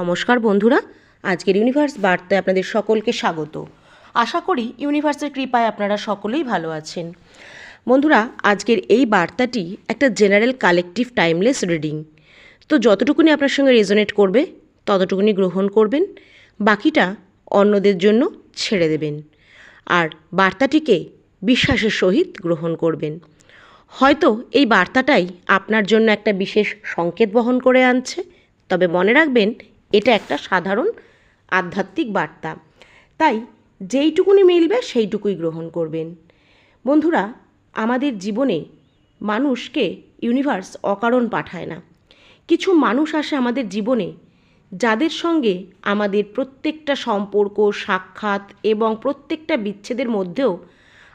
নমস্কার বন্ধুরা, আজকের ইউনিভার্স বার্তায় আপনাদের সকলকে স্বাগত। আশা করি ইউনিভার্সের কৃপায় আপনারা সকলেই ভালো আছেন। বন্ধুরা, আজকের এই বার্তাটি একটা জেনারেল কালেকটিভ টাইমলেস রিডিং। তো যতটুকুনি আপনার সঙ্গে রেজোনেট করবে ততটুকুনি গ্রহণ করবেন, বাকিটা অন্যদের জন্য ছেড়ে দেবেন। আর বার্তাটিকে বিশ্বাসের সহিত গ্রহণ করবেন। হয়তো এই বার্তাটাই আপনার জন্য একটা বিশেষ সংকেত বহন করে আনছে, তবে মনে রাখবেন এটা একটা সাধারণ আধ্যাত্মিক বার্তা, তাই যেইটুকুনি মিলবে সেইটুকুই গ্রহণ করবেন। বন্ধুরা, আমাদের জীবনে মানুষকে ইউনিভার্স অকারণ পাঠায় না। কিছু মানুষ আসে আমাদের জীবনে যাদের সঙ্গে আমাদের প্রত্যেকটা সম্পর্ক, সাক্ষাৎ এবং প্রত্যেকটা বিচ্ছেদের মধ্যেও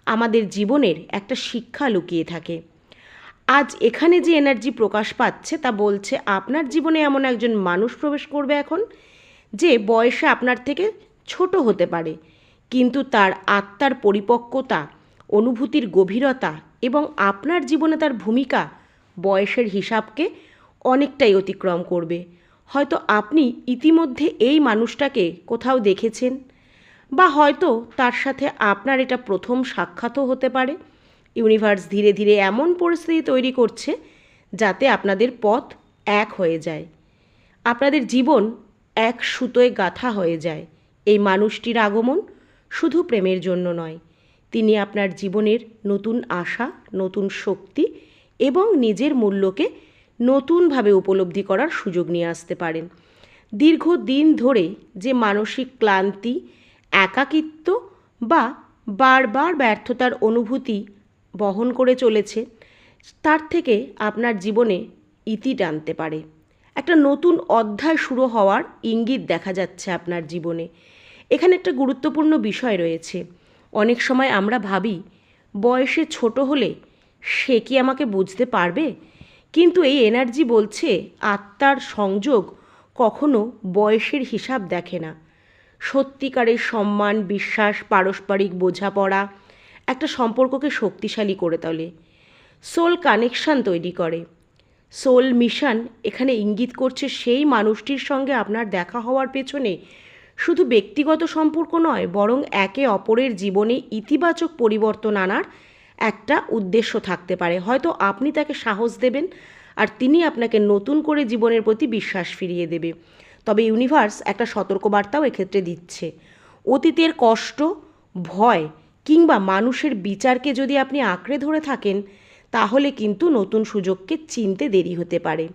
আমাদের জীবনের একটা শিক্ষা লুকিয়ে থাকে। আজ এখানে যে এনার্জি প্রকাশ পাচ্ছে তা বলছে আপনার জীবনে এমন একজন মানুষ প্রবেশ করবে এখন, যে বয়সে আপনার থেকে ছোট হতে পারে, কিন্তু তার আত্মার পরিপক্কতা, অনুভূতির গভীরতা এবং আপনার জীবনে তার ভূমিকা বয়সের হিসাবকে অনেকটাই অতিক্রম করবে। হয়তো আপনি ইতিমধ্যে এই মানুষটাকে কোথাও দেখেছেন, বা হয়তো তার সাথে আপনার এটা প্রথম সাক্ষাৎও হতে পারে। ইউনিভার্স ধীরে ধীরে এমন পরিস্থিতি তৈরি করছে যাতে আপনাদের পথ এক হয়ে যায়, আপনাদের জীবন এক সুতোয় গাঁথা হয়ে যায়। এই মানুষটির আগমন শুধু প্রেমের জন্য নয়, তিনি আপনার জীবনের নতুন আশা, নতুন শক্তি এবং নিজের মূল্যকে নতুনভাবে উপলব্ধি করার সুযোগ নিয়ে আসতে পারেন। দীর্ঘদিন ধরে যে মানসিক ক্লান্তি, একাকিত্ব বা বারবার ব্যর্থতার অনুভূতি বহন করে চলেছে, তার থেকে আপনার জীবনে ইতি টানতে পারে। একটা নতুন অধ্যায় শুরু হওয়ার ইঙ্গিত দেখা যাচ্ছে আপনার জীবনে। এখানে একটা গুরুত্বপূর্ণ বিষয় রয়েছে। অনেক সময় আমরা ভাবি বয়সে ছোট হলে সে কি আমাকে বুঝতে পারবে, কিন্তু এই এনার্জি বলছে আত্মার সংযোগ কখনো বয়সের হিসাব দেখে না। সত্যিকারের সম্মান, বিশ্বাস, পারস্পরিক বোঝাপড়া একটা সম্পর্ককে শক্তিশালী করে তোলে, সোল কানেকশান তৈরি করে। সোল মিশন এখানে ইঙ্গিত করছে সেই মানুষটির সঙ্গে আপনার দেখা হওয়ার পেছনে শুধু ব্যক্তিগত সম্পর্ক নয়, বরং একে অপরের জীবনে ইতিবাচক পরিবর্তন আনার একটা উদ্দেশ্য থাকতে পারে। হয়তো আপনি তাকে সাহস দেবেন আর তিনি আপনাকে নতুন করে জীবনের প্রতি বিশ্বাস ফিরিয়ে দেবে। তবে ইউনিভার্স একটা সতর্কবার্তাও এক্ষেত্রে দিচ্ছে। অতীতের কষ্ট, ভয় কিংবা মানুষের বিচারকে যদি আপনি আঁকড়ে ধরে থাকেন, তাহলে কিন্তু নতুন সুযোগকে চিনতে দেরি হতে পারে।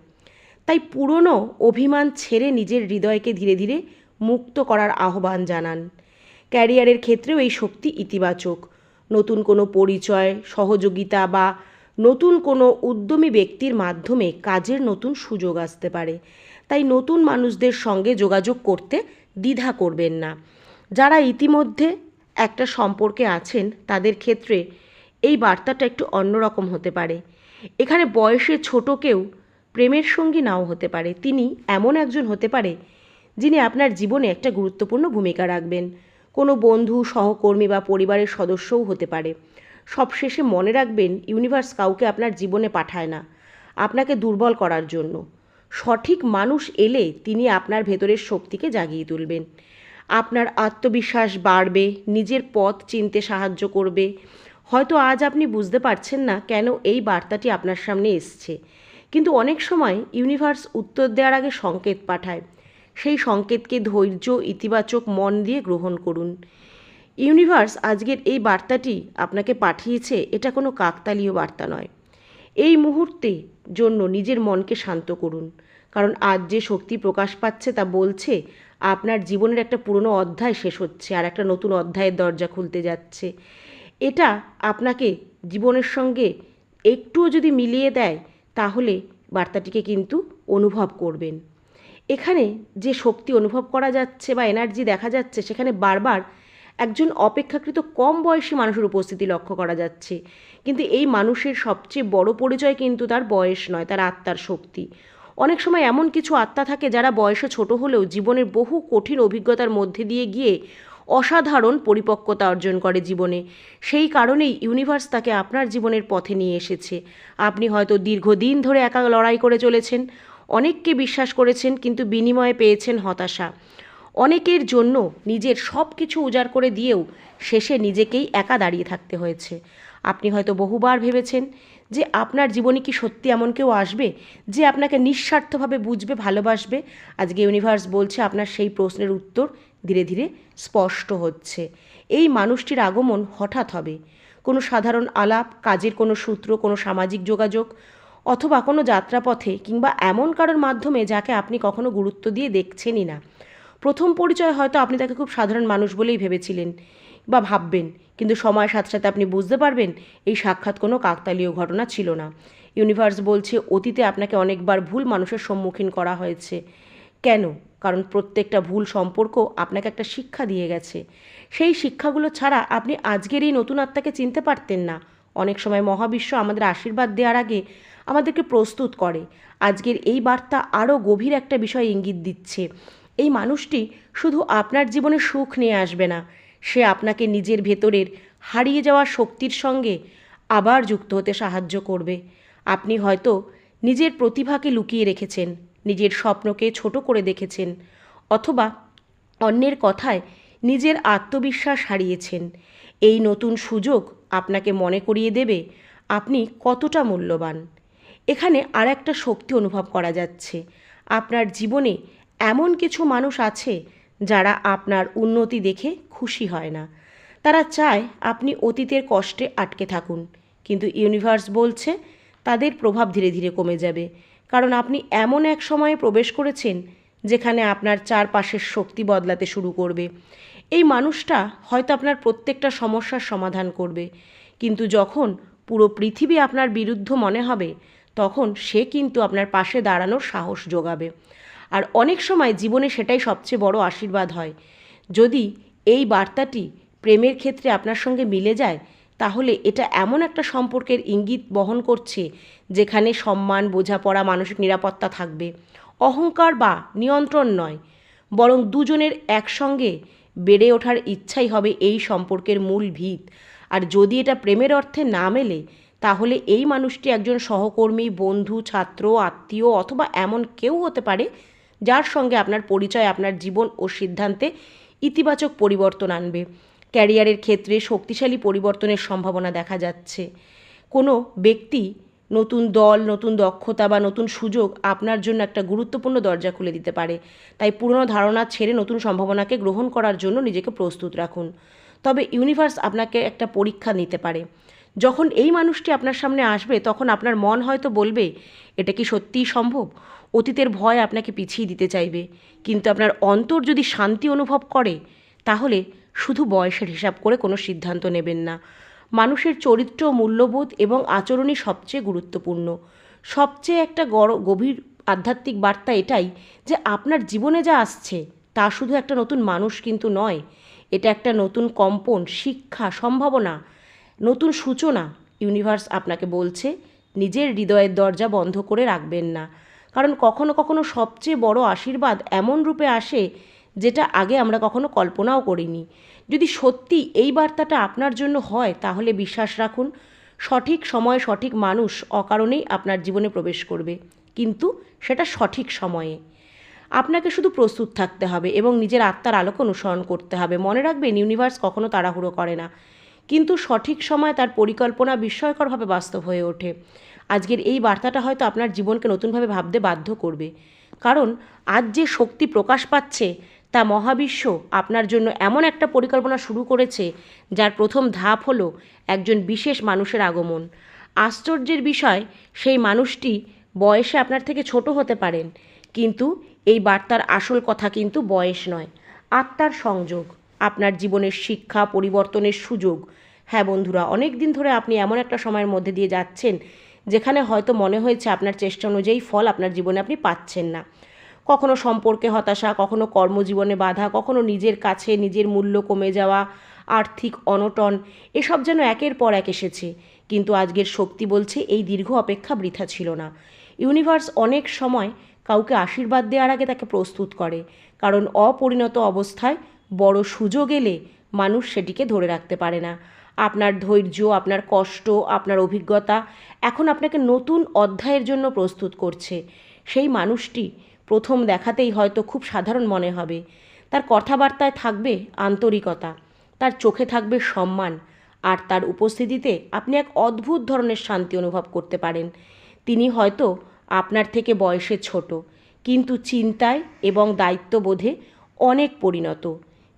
তাই পুরনো অভিমান ছেড়ে নিজের হৃদয়কে ধীরে ধীরে মুক্ত করার আহ্বান জানান। ক্যারিয়ারের ক্ষেত্রেও এই শক্তি ইতিবাচক। নতুন কোনো পরিচয়, সহযোগিতা বা নতুন কোনো উদ্যমী ব্যক্তির মাধ্যমে কাজের নতুন সুযোগ আসতে পারে। তাই নতুন মানুষদের সঙ্গে যোগাযোগ করতে দ্বিধা করবেন না। যারা ইতিমধ্যে একটা সম্পর্কে আছেন তাদের ক্ষেত্রে এই বার্তাটা একটু অন্যরকম হতে পারে। এখানে বয়সে ছোট কেউ প্রেমের সঙ্গী নাও হতে পারে, তিনি এমন একজন হতে পারে যিনি আপনার জীবনে একটা গুরুত্বপূর্ণ ভূমিকা রাখবেন। কোনো বন্ধু, সহকর্মী বা পরিবারের সদস্যও হতে পারে। সবশেষে মনে রাখবেন, ইউনিভার্স কাউকে আপনার জীবনে পাঠায় না আপনাকে দুর্বল করার জন্য। সঠিক মানুষ এলে তিনি আপনার ভেতরের শক্তিকে জাগিয়ে তুলবেন, আপনার আত্মবিশ্বাস বাড়বে, নিজের পথ চিনতে সাহায্য করবে। হয়তো আজ আপনি বুঝতে পারছেন না কেন এই বার্তাটি আপনার সামনে এসছে, কিন্তু অনেক সময় ইউনিভার্স উত্তর দেওয়ার আগে সংকেত পাঠায়। সেই সংকেতকে ধৈর্য, ইতিবাচক মন দিয়ে গ্রহণ করুন। ইউনিভার্স আজকের এই বার্তাটি আপনাকে পাঠিয়েছে, এটা কোনো কাকতালীয় বার্তা নয়। এই মুহূর্তে জন্য নিজের মনকে শান্ত করুন, কারণ আজ যে শক্তি প্রকাশ পাচ্ছে তা বলছে আপনার জীবনের একটা পুরনো অধ্যায় শেষ হচ্ছে আর একটা নতুন অধ্যায়ের দরজা খুলতে যাচ্ছে। এটা আপনাকে জীবনের সঙ্গে একটুও যদি মিলিয়ে দেয়, তাহলে বার্তাটিকে কিন্তু অনুভব করবেন। এখানে যে শক্তি অনুভব করা যাচ্ছে বা এনার্জি দেখা যাচ্ছে, সেখানে বারবার একজন অপেক্ষাকৃত কম বয়সী মানুষের উপস্থিতি লক্ষ্য করা যাচ্ছে, কিন্তু এই মানুষের সবচেয়ে বড় পরিচয় কিন্তু তার বয়স নয়, তার আত্মার শক্তি। অনেক সময় এমন কিছু আত্মা থাকে যারা বয়সে ছোট হলেও জীবনের বহু কঠিন অভিজ্ঞতার মধ্যে দিয়ে গিয়ে অসাধারণ পরিপক্কতা অর্জন করে জীবনে। সেই কারণেই ইউনিভার্স তাকে আপনার জীবনের পথে নিয়ে এসেছে। আপনি হয়তো দীর্ঘদিন ধরে একা লড়াই করে চলেছেন, অনেককে বিশ্বাস করেছেন কিন্তু বিনিময়ে পেয়েছেন হতাশা। অনেকের জন্য নিজের সব কিছু উজাড় করে দিয়েও শেষে নিজেকেই একা দাঁড়িয়ে থাকতে হয়েছে। আপনি হয়তো বহুবার ভেবেছেন যে আপনার জীবনে কি সত্যি এমন কেউ আসবে যে আপনাকে নিঃস্বার্থভাবে বুঝবে, ভালোবাসবে। আজকে ইউনিভার্স বলছে আপনার সেই প্রশ্নের উত্তর ধীরে ধীরে স্পষ্ট হচ্ছে। এই মানুষটির আগমন হঠাৎ হবে। কোনো সাধারণ আলাপ, কাজের কোনো সূত্র, কোনো সামাজিক যোগাযোগ, অথবা কোনো যাত্রাপথে, কিংবা এমন কারোর মাধ্যমে যাকে আপনি কখনো গুরুত্ব দিয়ে দেখছেনই না। প্রথম পরিচয় হয়তো আপনি তাকে খুব সাধারণ মানুষ বলেই ভেবেছিলেন বা ভাববেন, কিন্তু সময়ের সাথে সাথে আপনি বুঝতে পারবেন এই সাক্ষাৎ কোনো কাকতালীয় ঘটনা ছিল না। ইউনিভার্স বলছে অতীতে আপনাকে অনেকবার ভুল মানুষের সম্মুখীন করা হয়েছে। কেন? কারণ প্রত্যেকটা ভুল সম্পর্ক আপনাকে একটা শিক্ষা দিয়ে গেছে। সেই শিক্ষাগুলো ছাড়া আপনি আজকের এই নতুন আত্মাকে চিনতে পারতেন না। অনেক সময় মহাবিশ্ব আমাদের আশীর্বাদ দেওয়ার আগে আমাদেরকে প্রস্তুত করে। আজকের এই বার্তা আরও গভীর একটা বিষয় ইঙ্গিত দিচ্ছে। এই মানুষটি শুধু আপনার জীবনে সুখ নিয়ে আসবে না, সে আপনাকে নিজের ভেতরের হারিয়ে যাওয়া শক্তির সঙ্গে আবার যুক্ত হতে সাহায্য করবে। আপনি হয়তো নিজের প্রতিভাকে লুকিয়ে রেখেছেন, নিজের স্বপ্নকে ছোট করে দেখেছেন, অথবা অন্যের কথায় নিজের আত্মবিশ্বাস হারিয়েছেন। এই নতুন সুযোগ আপনাকে মনে করিয়ে দেবে আপনি কতটা মূল্যবান। এখানে আর একটা শক্তি অনুভব করা যাচ্ছে। আপনার জীবনে এমন কিছু মানুষ আছে যারা আপনার উন্নতি দেখে খুশি হয় না। তারা চায় আপনি অতীতের কষ্টে আটকে থাকুন, কিন্তু ইউনিভার্স বলছে তাদের প্রভাব ধীরে ধীরে কমে যাবে, কারণ আপনি এমন এক সময়ে প্রবেশ করেছেন যেখানে আপনার চারপাশের শক্তি বদলাতে শুরু করবে। এই মানুষটা হয়তো আপনার প্রত্যেকটা সমস্যার সমাধান করবে, কিন্তু যখন পুরো পৃথিবী আপনার বিরুদ্ধ মনে হবে তখন সে কিন্তু আপনার পাশে দাঁড়ানোর সাহস যোগাবে। আর অনেক সময় জীবনে সেটাই সবচেয়ে বড় আশীর্বাদ হয়। যদি এই বার্তাটি প্রেমের ক্ষেত্রে আপনার সঙ্গে মিলে যায়, তাহলে এটা এমন একটা সম্পর্কের ইঙ্গিত বহন করছে যেখানে সম্মান, বোঝাপড়া, মানসিক নিরাপত্তা থাকবে। অহংকার বা নিয়ন্ত্রণ নয়, বরং দুজনের একসঙ্গে বেড়ে ওঠার ইচ্ছাই হবে এই সম্পর্কের মূল ভিত। আর যদি এটা প্রেমের অর্থে না মেলে, তাহলে এই মানুষটি একজন সহকর্মী, বন্ধু, ছাত্র, আত্মীয়, অথবা এমন কেউ হতে পারে যার সঙ্গে আপনার পরিচয় আপনার জীবন ও সিদ্ধান্তে ইতিবাচক পরিবর্তন আনবে। ক্যারিয়ারের ক্ষেত্রে শক্তিশালী পরিবর্তনের সম্ভাবনা দেখা যাচ্ছে। কোনো ব্যক্তি, নতুন দল, নতুন দক্ষতা বা নতুন সুযোগ আপনার জন্য একটা গুরুত্বপূর্ণ দরজা খুলে দিতে পারে। তাই পুরনো ধারণা ছেড়ে নতুন সম্ভাবনাকে গ্রহণ করার জন্য নিজেকে প্রস্তুত রাখুন। তবে ইউনিভার্স আপনাকে একটা পরীক্ষা নিতে পারে। যখন এই মানুষটি আপনার সামনে আসবে তখন আপনার মন হয়তো বলবে এটা কি সত্যিই সম্ভব। অতীতের ভয় আপনাকে পিছিয়ে দিতে চাইবে, কিন্তু আপনার অন্তর যদি শান্তি অনুভব করে তাহলে শুধু বয়সের হিসাব করে কোনো সিদ্ধান্ত নেবেন না। মানুষের চরিত্র, মূল্যবোধ এবং আচরণই সবচেয়ে গুরুত্বপূর্ণ। সবচেয়ে একটা গভীর আধ্যাত্মিক বার্তা এটাই যে আপনার জীবনে যা আসছে তা শুধু একটা নতুন মানুষ কিন্তু নয়, এটা একটা নতুন কম্পন, শিক্ষা, সম্ভাবনা, নতুন সূচনা। ইউনিভার্স আপনাকে বলছে নিজের হৃদয়ের দরজা বন্ধ করে রাখবেন না, কারণ কখনো কখনো সবচেয়ে বড় আশীর্বাদ এমন রূপে আসে যেটা আগে আমরা কখনো কল্পনাও করিনি। যদি সত্যি এই বার্তাটা আপনার জন্য হয় তাহলে বিশ্বাস রাখুন, সঠিক সময়ে সঠিক মানুষ অকারণেই আপনার জীবনে প্রবেশ করবে, কিন্তু সেটা সঠিক সময়ে। আপনাকে শুধু প্রস্তুত থাকতে হবে এবং নিজের আত্মার আলোকে অনুসরণ করতে হবে। মনে রাখবেন ইউনিভার্স কখনো তাড়াহুড়ো করে না, কিন্তু সঠিক সময় তার পরিকল্পনা বিস্ময়করভাবে বাস্তব হয়ে ওঠে। আজকের এই বার্তাটা হয়তো আপনার জীবনকে নতুনভাবে ভাবতে বাধ্য করবে, কারণ আজ যে শক্তি প্রকাশ পাচ্ছে তা মহাবিশ্ব আপনার জন্য এমন একটা পরিকল্পনা শুরু করেছে যার প্রথম ধাপ হলো একজন বিশেষ মানুষের আগমন। আশ্চর্যের বিষয়, সেই মানুষটি বয়সে আপনার থেকে ছোট হতে পারেন, কিন্তু এই বার্তার আসল কথা কিন্তু বয়স নয়, আত্মার সংযোগ, আপনার জীবনের শিক্ষা, পরিবর্তনের সুযোগ। হ্যাঁ বন্ধুরা, অনেক দিন ধরে আপনি এমন একটা সময়ের মধ্যে দিয়ে যাচ্ছেন যেখানে হয়তো মনে হয়েছে আপনার চেষ্টা অনুযায়ী ফল আপনার জীবনে আপনি পাচ্ছেন না। কখনো সম্পর্কে হতাশা, কখনো কর্মজীবনে বাধা, কখনো নিজের কাছে নিজের মূল্য কমে যাওয়া, আর্থিক অনটন, এসব যেন একের পর এক এসেছে। কিন্তু আজকের শক্তি বলছে এই দীর্ঘ অপেক্ষা বৃথা ছিল না। ইউনিভার্স অনেক সময় কাউকে আশীর্বাদ দেওয়ার আগে তাকে প্রস্তুত করে, কারণ অপরিণত অবস্থায় বড় সুযোগ এলে মানুষ সেটিকে ধরে রাখতে পারে না। আপনার ধৈর্য, আপনার কষ্ট, আপনার অভিজ্ঞতা এখন আপনাকে নতুন অধ্যায়ের জন্য প্রস্তুত করছে। সেই মানুষটি প্রথম দেখাতেই হয়তো খুব সাধারণ মনে হবে, তার কথাবার্তায় থাকবে আন্তরিকতা, তার চোখে থাকবে সম্মান, আর তার উপস্থিতিতে আপনি এক অদ্ভুত ধরনের শান্তি অনুভব করতে পারেন। তিনি হয়তো আপনার থেকে বয়সে ছোট, কিন্তু চিন্তায় এবং দায়িত্ববোধে অনেক পরিণত।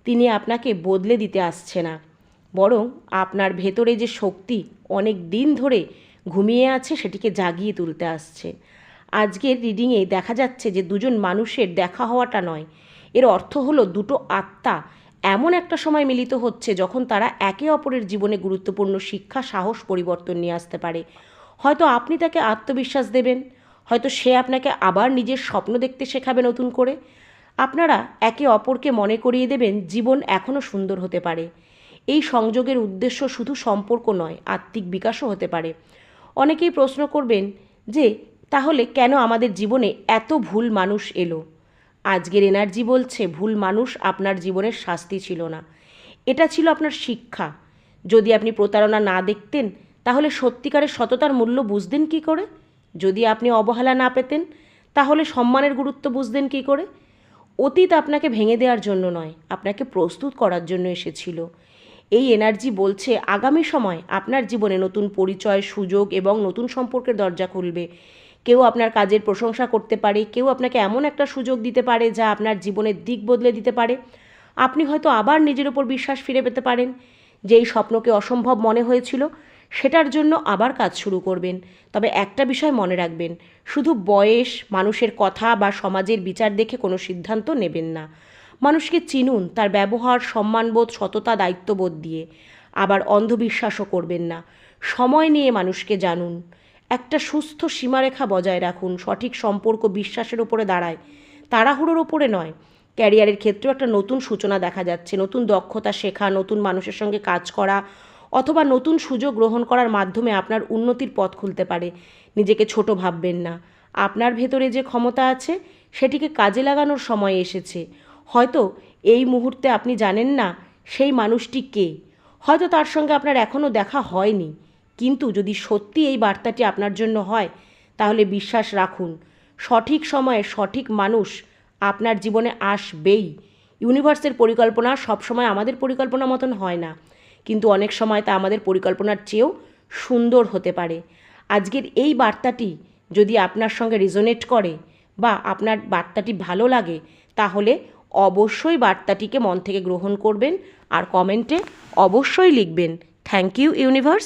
তিনি আপনাকে বদলে দিতে আসছে না, বরং আপনার ভেতরে যে শক্তি অনেক দিন ধরে ঘুমিয়ে আছে সেটিকে জাগিয়ে তুলতে আসছে। আজকের রিডিংয়ে দেখা যাচ্ছে যে দুজন মানুষের দেখা হওয়াটা নয়, এর অর্থ হলো দুটো আত্মা এমন একটা সময় মিলিত হচ্ছে যখন তারা একে অপরের জীবনে গুরুত্বপূর্ণ শিক্ষা, সাহস, পরিবর্তন নিয়ে আসতে পারে। হয়তো আপনি তাকে আত্মবিশ্বাস দেবেন, হয়তো সে আপনাকে আবার নিজের স্বপ্ন দেখতে শেখাবে নতুন করে। আপনারা একে অপরকে মনে করিয়ে দেবেন জীবন এখনও সুন্দর হতে পারে। এই সংযোগের উদ্দেশ্য শুধু সম্পর্ক নয়, আত্মিক বিকাশও হতে পারে। অনেকেই প্রশ্ন করবেন যে তাহলে কেন আমাদের জীবনে এত ভুল মানুষ এলো? আজকের এনার্জি বলছে ভুল মানুষ আপনার জীবনের শাস্তি ছিল না, এটা ছিল আপনার শিক্ষা। যদি আপনি প্রতারণা না দেখতেন তাহলে সত্যিকারের সততার মূল্য বুঝতেন কী করে? যদি আপনি অবহেলা না পেতেন তাহলে সম্মানের গুরুত্ব বুঝতেন কী করে? অতীত আপনাকে ভেঙে দেওয়ার জন্য নয়, আপনাকে প্রস্তুত করার জন্য এসেছিল। এই এনার্জি বলছে আগামী সময় আপনার জীবনে নতুন পরিচয়, সুযোগ এবং নতুন সম্পর্কের দরজা খুলবে। কেউ আপনার কাজের প্রশংসা করতে পারে, কেউ আপনাকে এমন একটা সুযোগ দিতে পারে যা আপনার জীবনের দিক বদলে দিতে পারে। আপনি হয়তো আবার নিজের ওপর বিশ্বাস ফিরে পেতে পারেন। যেই স্বপ্নকে অসম্ভব মনে হয়েছিল সেটার জন্য আবার কাজ শুরু করবেন। তবে একটা বিষয় মনে রাখবেন, শুধু বয়স, মানুষের কথা বা সমাজের বিচার দেখে কোনো সিদ্ধান্ত নেবেন না। মানুষকে চিনুন তার ব্যবহার, সম্মানবোধ, সততা, দায়িত্ববোধ দিয়ে। আবার অন্ধবিশ্বাসও করবেন না। সময় নিয়ে মানুষকে জানুন। একটা সুস্থ সীমারেখা বজায় রাখুন। সঠিক সম্পর্ক বিশ্বাসের ওপরে দাঁড়ায়, তাড়াহুড়োর ওপরে নয়। ক্যারিয়ারের ক্ষেত্রেও একটা নতুন সূচনা দেখা যাচ্ছে। নতুন দক্ষতা শেখা, নতুন মানুষের সঙ্গে কাজ করা অথবা নতুন সুযোগ গ্রহণ করার মাধ্যমে আপনার উন্নতির পথ খুলতে পারে। নিজেকে ছোট ভাববেন না। আপনার ভেতরে যে ক্ষমতা আছে সেটিকে কাজে লাগানোর সময় এসেছে। হয়তো এই মুহূর্তে আপনি জানেন না সেই মানুষটি কে, হয়তো তার সঙ্গে আপনার এখনও দেখা হয়নি, কিন্তু যদি সত্যি এই বার্তাটি আপনার জন্য হয় তাহলে বিশ্বাস রাখুন, সঠিক সময়ে সঠিক মানুষ আপনার জীবনে আসবেই। ইউনিভার্সের পরিকল্পনা সবসময় আমাদের পরিকল্পনা মতন হয় না, কিন্তু অনেক সময় তা আমাদের পরিকল্পনার চেয়েও সুন্দর হতে পারে। আজকের এই বার্তাটি যদি আপনার সঙ্গে রেজোনেট করে বা আপনার বার্তাটি ভালো লাগে তাহলে অবশ্যই বার্তাটিকে মন থেকে গ্রহণ করবেন আর কমেন্টে অবশ্যই লিখবেন থ্যাংক ইউ ইউনিভার্স।